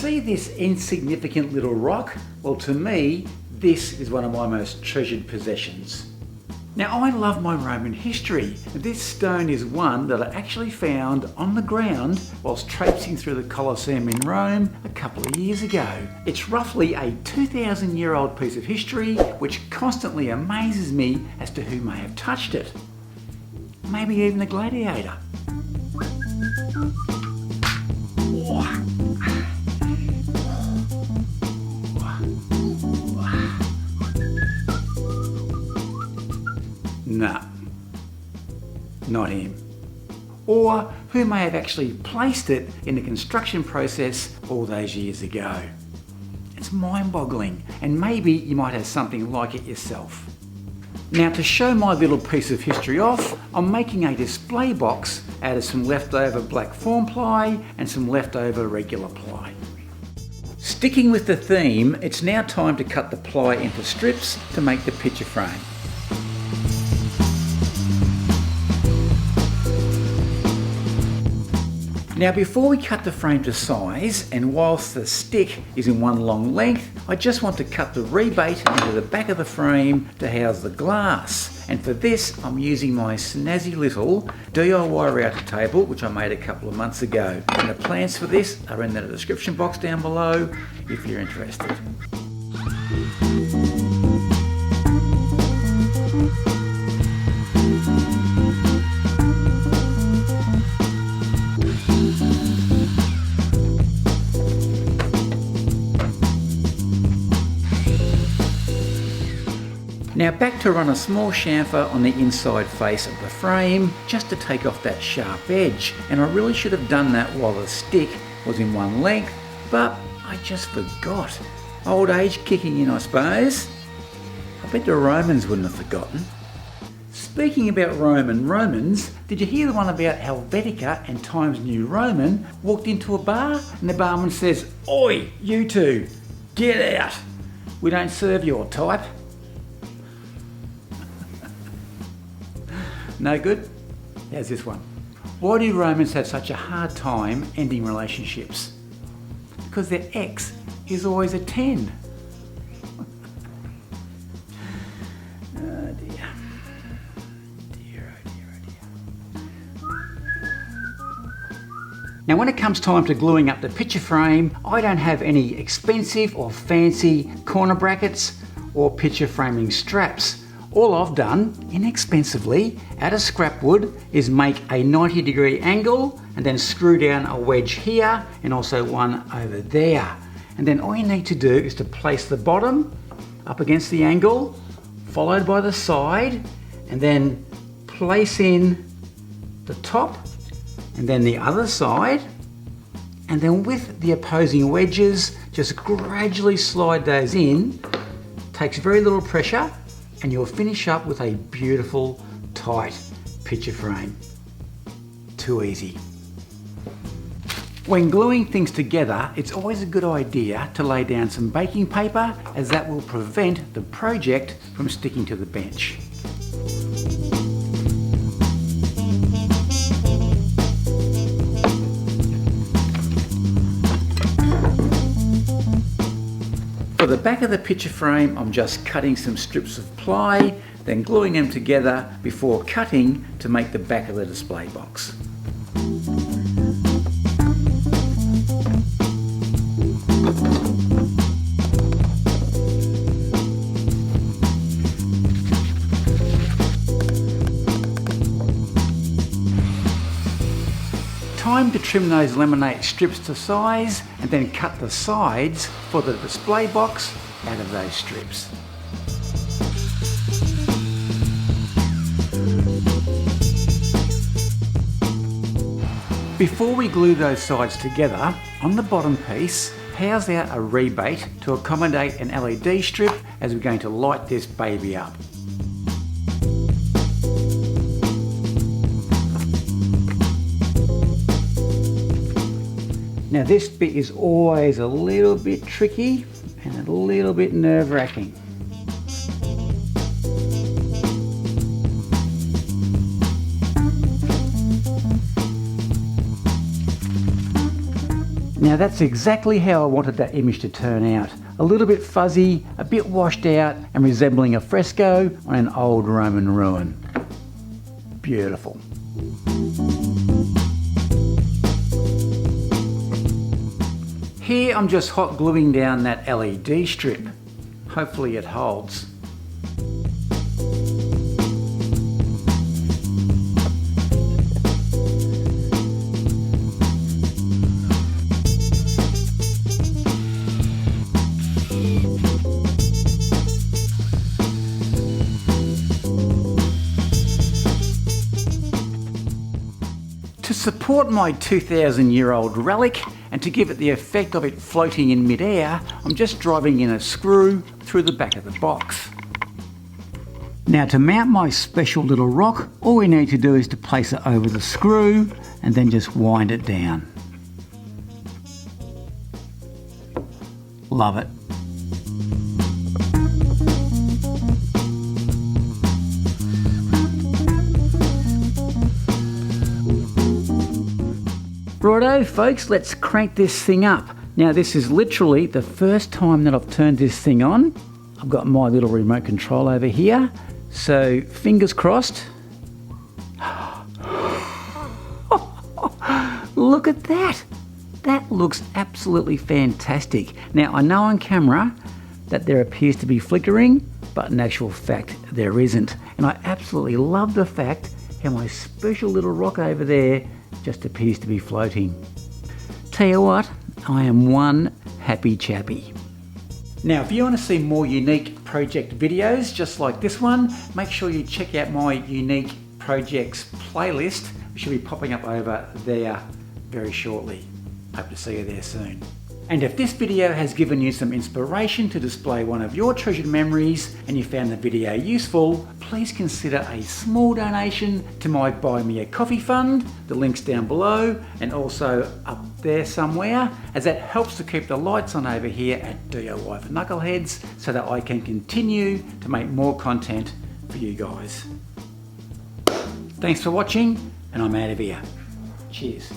See this insignificant little rock? Well, to me, this is one of my most treasured possessions. Now, I love my Roman history. This stone is one that I actually found on the ground whilst traipsing through the Colosseum in Rome a couple of years ago. It's roughly a 2,000-year-old piece of history which constantly amazes me as to who may have touched it. Maybe even a gladiator. No, not him. Or who may have actually placed it in the construction process all those years ago. It's mind-boggling, and maybe you might have something like it yourself. Now, to show my little piece of history off, I'm making a display box out of some leftover black form ply and some leftover regular ply. Sticking with the theme, it's now time to cut the ply into strips to make the picture frame. Now, before we cut the frame to size, and whilst the stick is in one long length, I just want to cut the rebate into the back of the frame to house the glass. And for this, I'm using my snazzy little DIY router table, which I made a couple of months ago. And the plans for this are in the description box down below if you're interested. Now back to run a small chamfer on the inside face of the frame just to take off that sharp edge, and I really should have done that while the stick was in one length, but I just forgot. Old age kicking in, I suppose. I bet the Romans wouldn't have forgotten. Speaking about Romans, did you hear the one about Helvetica and Times New Roman walked into a bar and the barman says, "Oi, you two, get out. We don't serve your type." No good? How's this one? Why do Romans have such a hard time ending relationships? Because their ex is always a 10. Oh dear. Dear, oh dear, oh dear. Now when it comes time to gluing up the picture frame, I don't have any expensive or fancy corner brackets or picture framing straps. All I've done, inexpensively, out of scrap wood, is make a 90-degree angle and then screw down a wedge here and also one over there. And then all you need to do is to place the bottom up against the angle, followed by the side, and then place in the top and then the other side. And then with the opposing wedges, just gradually slide those in. Takes very little pressure, and you'll finish up with a beautiful, tight picture frame. Too easy. When gluing things together, it's always a good idea to lay down some baking paper, as that will prevent the project from sticking to the bench. For the back of the picture frame, I'm just cutting some strips of ply, then gluing them together before cutting to make the back of the display box. Time to trim those laminate strips to size and then cut the sides for the display box out of those strips. Before we glue those sides together, on the bottom piece, house out a rebate to accommodate an LED strip as we're going to light this baby up. Now this bit is always a little bit tricky and a little bit nerve-wracking. Now Now that's exactly how I wanted that image to turn out. A little bit fuzzy, a bit washed out, and resembling a fresco on an old Roman ruin. Beautiful. Here I'm just hot gluing down that LED strip. Hopefully it holds. To support my 2,000-year-old relic and to give it the effect of it floating in mid-air, I'm just driving in a screw through the back of the box. Now to mount my special little rock, all we need to do is to place it over the screw and then just wind it down. Love it. Righto folks, let's crank this thing up. Now this is literally the first time that I've turned this thing on. I've got my little remote control over here, so fingers crossed. Look at that! That looks absolutely fantastic. Now I know on camera that there appears to be flickering, but in actual fact there isn't. And I absolutely love the fact how my special little rock over there just appears to be floating. Tell you what, I am one happy chappy. Now if you want to see more unique project videos just like this one, make sure you check out my unique projects playlist, which should be popping up over there very shortly. Hope to see you there soon. And if this video has given you some inspiration to display one of your treasured memories and you found the video useful, please consider a small donation to my Buy Me a Coffee fund. The link's down below and also up there somewhere, as that helps to keep the lights on over here at DIY for Knuckleheads so that I can continue to make more content for you guys. Thanks for watching, and I'm out of here. Cheers.